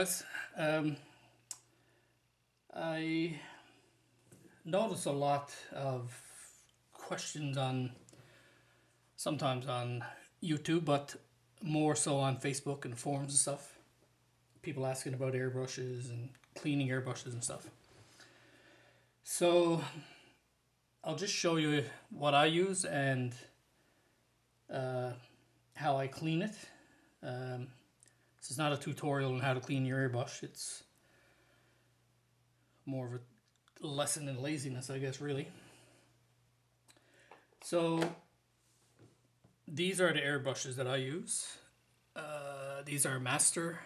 guys. I notice a lot of questions sometimes on YouTube, but more so on Facebook and forums and stuff. People asking about airbrushes and cleaning airbrushes and stuff. So I'll just show you what I use and how I clean it. This is not a tutorial on how to clean your airbrush. It's more of a lesson in laziness, I guess, really. So these are the airbrushes that I use. These are master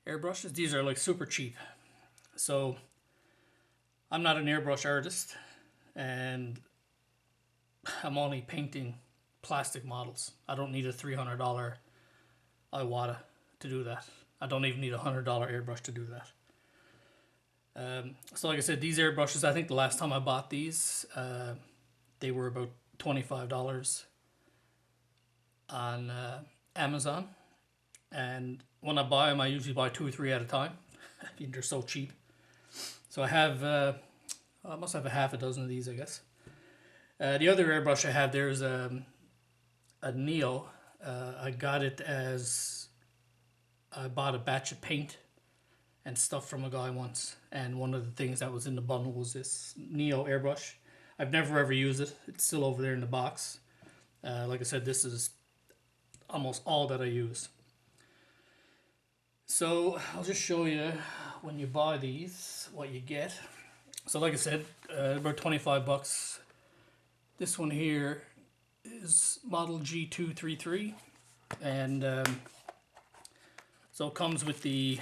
airbrushes. These are like super cheap. So I'm not an airbrush artist, and I'm only painting plastic models. I don't need a $300 Iwata to do that. I don't even need a $100 airbrush to do that. So like I said, these airbrushes, I think the last time I bought these, they were about $25 on Amazon. And when I buy them, I usually buy 2 or 3 at a time. They're so cheap. So I must have a half a dozen of these, I guess. The other airbrush I have there is a Neo. I got it as I bought a batch of paint and stuff from a guy once, and one of the things that was in the bundle was this Neo airbrush. I've never ever used it. It's still over there in the box. Like I said, this is almost all that I use. So I'll just show you when you buy these what you get. So like I said, about 25 bucks. This one here is model G233, and so it comes with the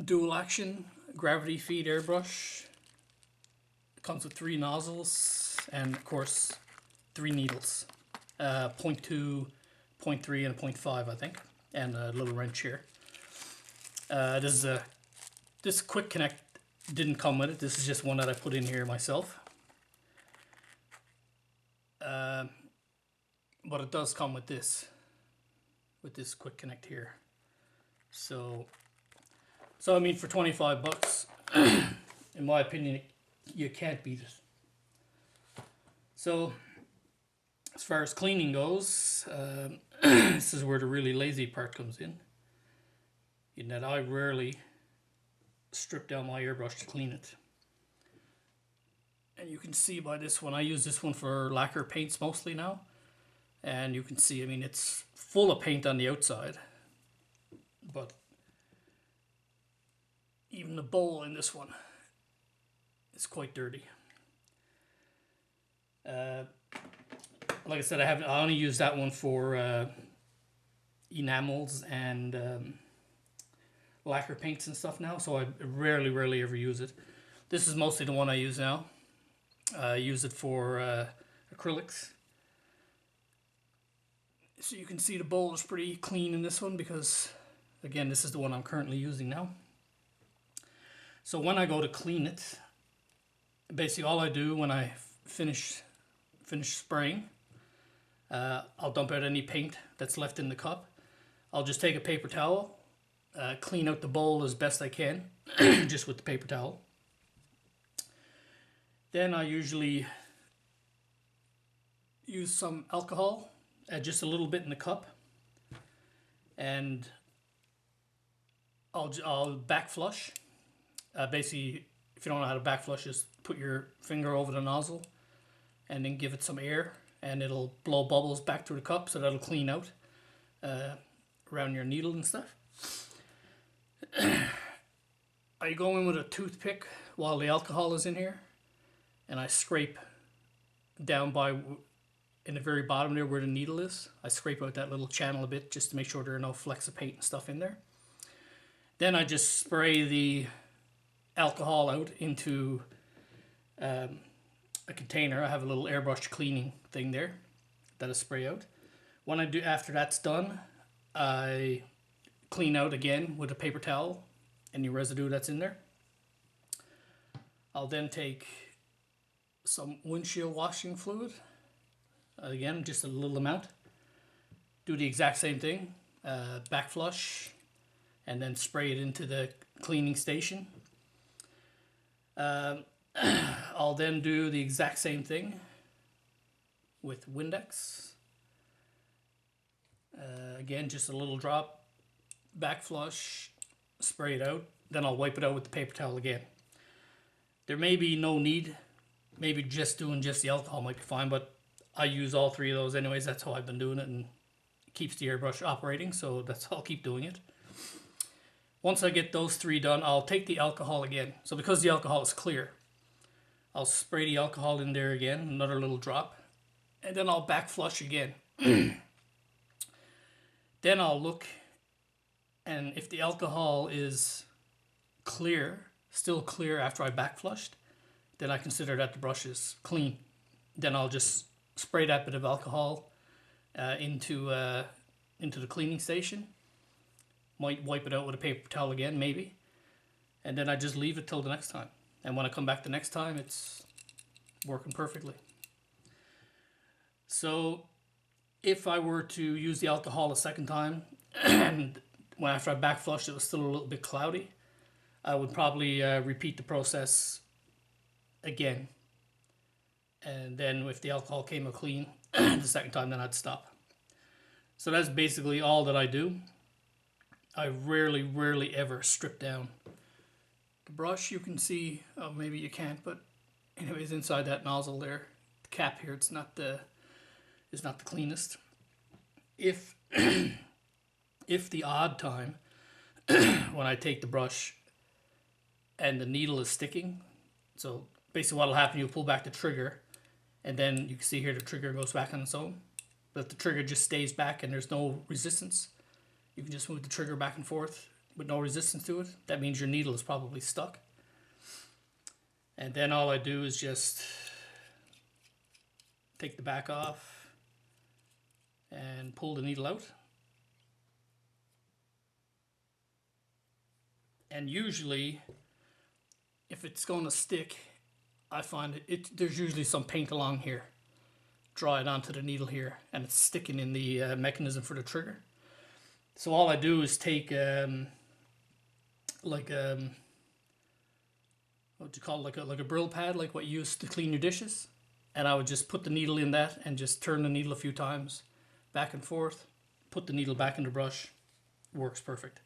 dual action gravity feed airbrush. It comes with 3 nozzles and of course 3 needles, 0.2, 0.3 and a 0.5 I think, and a little wrench here. This quick connect didn't come with it. This is just one that I put in here myself. But it does come with this quick connect here. So I mean, for 25 bucks, in my opinion, you can't beat it. So as far as cleaning goes, this is where the really lazy part comes in that I rarely strip down my airbrush to clean it. And you can see by this one, I use this one for lacquer paints mostly now. And you can see, I mean, it's full of paint on the outside, but even the bowl in this one is quite dirty. Like I said, I only use that one for enamels and lacquer paints and stuff now, so I rarely ever use it. This is mostly the one I use now. I use it for acrylics. So you can see the bowl is pretty clean in this one because, again, this is the one I'm currently using now. So when I go to clean it, basically all I do when I finish spraying, I'll dump out any paint that's left in the cup. I'll just take a paper towel, clean out the bowl as best I can, just with the paper towel. Then I usually use some alcohol, just a little bit in the cup, and I'll back flush. Basically, if you don't know how to back flush, just put your finger over the nozzle and then give it some air, and it'll blow bubbles back through the cup, so that'll clean out around your needle and stuff. I go in with a toothpick while the alcohol is in here, and I scrape down in the very bottom there where the needle is. I scrape out that little channel a bit just to make sure there are no flecks of paint and stuff in there. Then I just spray the alcohol out into a container. I have a little airbrush cleaning thing there that I spray out. After that's done, I clean out again with a paper towel any residue that's in there. I'll then take some windshield washing fluid, again just a little amount. Do the exact same thing. back flush, and then spray it into the cleaning station. I'll then do the exact same thing with Windex. Again, just a little drop, back flush, spray it out, then I'll wipe it out with the paper towel again. There may be no need, maybe just doing just the alcohol might be fine, but I use all three of those anyways. That's how I've been doing it, and it keeps the airbrush operating, so that's how I'll keep doing it. Once I get those three done, I'll take the alcohol again. So because the alcohol is clear, I'll spray the alcohol in there again, another little drop, and then I'll back flush again. Then I'll look, and if the alcohol is clear, still clear after I back flushed, then I consider that the brush is clean. Then I'll just spray that bit of alcohol into the cleaning station. Might wipe it out with a paper towel again, maybe. And then I just leave it till the next time. And when I come back the next time, it's working perfectly. So if I were to use the alcohol a second time, and after I back flushed it was still a little bit cloudy, I would probably repeat the process again. And then if the alcohol came out clean the second time, then I'd stop. So that's basically all that I do. I rarely ever strip down the brush. You can see, oh, maybe you can't, but anyways, inside that nozzle there, the cap here, it's not the cleanest. If if the odd time when I take the brush and the needle is sticking, so basically what will happen, you'll pull back the trigger, and then you can see here the trigger goes back on its own. But if the trigger just stays back and there's no resistance, you can just move the trigger back and forth with no resistance to it. That means your needle is probably stuck. And then all I do is just take the back off and pull the needle out. And usually, if it's going to stick, I find there's usually some paint along here. Draw it onto the needle here, and it's sticking in the mechanism for the trigger. So all I do is take what do you call it, like a brill pad, like what you use to clean your dishes, and I would just put the needle in that and just turn the needle a few times, back and forth, put the needle back in the brush. Works perfect.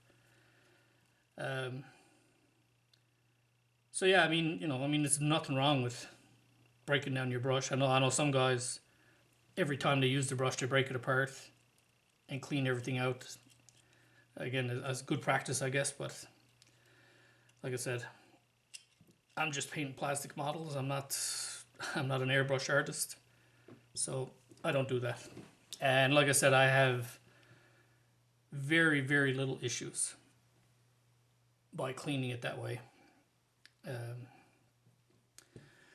So yeah, I mean, there's nothing wrong with breaking down your brush. I know some guys, every time they use the brush, they break it apart and clean everything out. Again, as good practice, I guess, but like I said, I'm just painting plastic models. I'm not an airbrush artist, so I don't do that. And like I said, I have very little issues by cleaning it that way.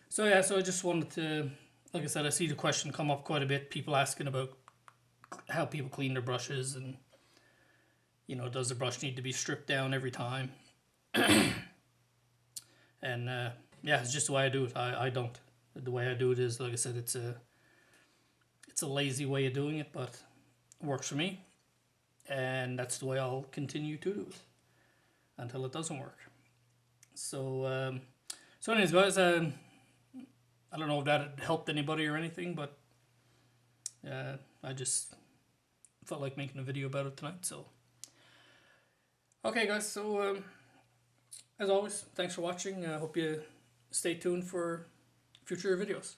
So yeah, so I just wanted to, like I said, I see the question come up quite a bit. People asking about how people clean their brushes, and does the brush need to be stripped down every time? And yeah, it's just the way I do it. I don't. The way I do it is, like I said, it's a lazy way of doing it, but it works for me, and that's the way I'll continue to do it until it doesn't work. So anyways, guys, I don't know if that helped anybody or anything, but I just felt like making a video about it tonight. So okay, guys, so as always, thanks for watching. I hope you stay tuned for future videos.